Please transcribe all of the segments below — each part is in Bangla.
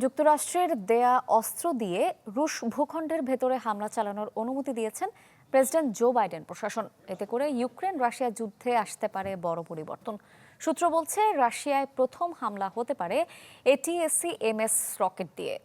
যুক্তরাষ্ট্রের দেয়া অস্ত্র দিয়ে রুশ ভূখণ্ডের ভেতরে হামলা চালানোর অনুমতি দিয়েছেন প্রেসিডেন্ট জো বাইডেন প্রশাসন। এতে করে ইউক্রেন রাশিয়া যুদ্ধে আসতে পারে বড় পরিবর্তন। সূত্র বলছে, রাশিয়ায় প্রথম হামলা হতে পারে ATACMS রকেট দিয়ে।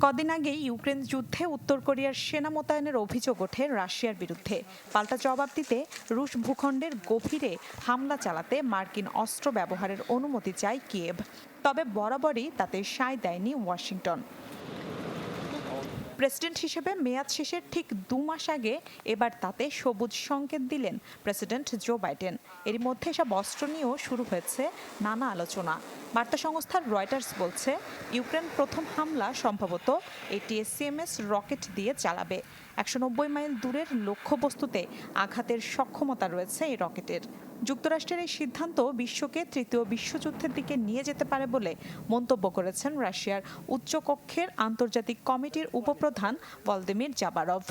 কদিন আগেই ইউক্রেন যুদ্ধে উত্তর কোরিয়ার সেনা মোতায়েনের অভিযোগ ওঠে রাশিয়ার বিরুদ্ধে। পাল্টা জবাব দিতে রুশ ভূখণ্ডের গভীরে হামলা চালাতে মার্কিন অস্ত্র ব্যবহারের অনুমতি চায় কিয়েভ। তবে বরাবরই তাতে সায় দেয়নি ওয়াশিংটন। প্রেসিডেন্ট হিসেবে মেয়াদ শেষের ঠিক 2 মাস আগে এবার তাতে সবুজ সংকেত দিলেন প্রেসিডেন্ট জো বাইডেন। এরই মধ্যে এসব অস্ত্র নিয়েও শুরু হয়েছে নানা আলোচনা। বার্তা সংস্থা রয়টার্স বলছে, ইউক্রেন প্রথম হামলা সম্ভবত ATACMS রকেট দিয়ে চালাবে। 190 মাইল দূরের লক্ষ্যবস্তুতে আঘাতের সক্ষমতা রয়েছে এই রকেটের। যুক্তরাষ্ট্রের এই সিদ্ধান্ত বিশ্বকে তৃতীয় বিশ্বযুদ্ধের দিকে নিয়ে যেতে পারে বলে মন্তব্য করেছেন রাশিয়ার উচ্চকক্ষের আন্তর্জাতিক কমিটির উপপ্রধান ভলদিমির জাবারভ।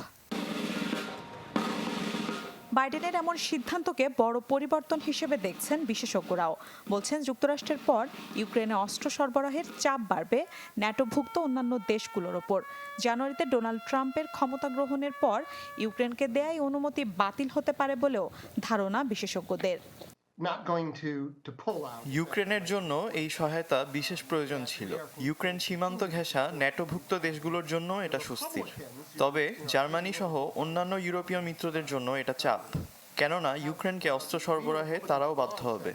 বাইডেনের এমন সিদ্ধান্তকে বড় পরিবর্তন হিসেবে দেখছেন বিশেষজ্ঞরাও। বলছেন, যুক্তরাষ্ট্রের পর ইউক্রেনে অস্ত্র সরবরাহের চাপ বাড়বে ন্যাটোভুক্ত অন্যান্য দেশগুলোর ওপর। জানুয়ারিতে ডোনাল্ড ট্রাম্পের ক্ষমতা গ্রহণের পর ইউক্রেনকে দেয়া এই অনুমতি বাতিল হতে পারে বলেও ধারণা বিশেষজ্ঞদের। ইউক্রেনের জন্য এই সহায়তা বিশেষ প্রয়োজন ছিল। ইউক্রেন সীমান্ত ঘেঁষা ন্যাটোভুক্ত দেশগুলোর জন্য এটা স্বস্তির। তবে জার্মানি সহ অন্যান্য ইউরোপীয় মিত্রদের জন্য এটা চাপ, কেননা ইউক্রেনকে অস্ত্র সরবরাহে তারাও বাধ্য হবে।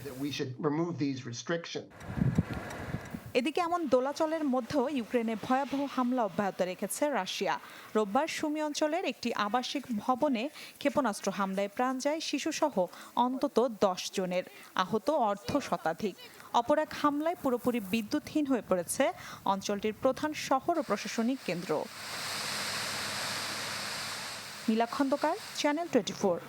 এদিকে এমন দোলাচলের মধ্যেও ইউক্রেনে ভয়াবহ হামলা অব্যাহত রেখেছে রাশিয়া। রোববার সুমি অঞ্চলের একটি আবাসিক ভবনে ক্ষেপণাস্ত্র হামলায় প্রাণ যায় শিশুসহ অন্তত 10 জনের, আহত অর্ধ শতাধিক। অপর এক হামলায় পুরোপুরি বিদ্যুৎহীন হয়ে পড়েছে অঞ্চলটির প্রধান শহর ও প্রশাসনিক কেন্দ্র। নীলা খন্দকার, চ্যানেল 24।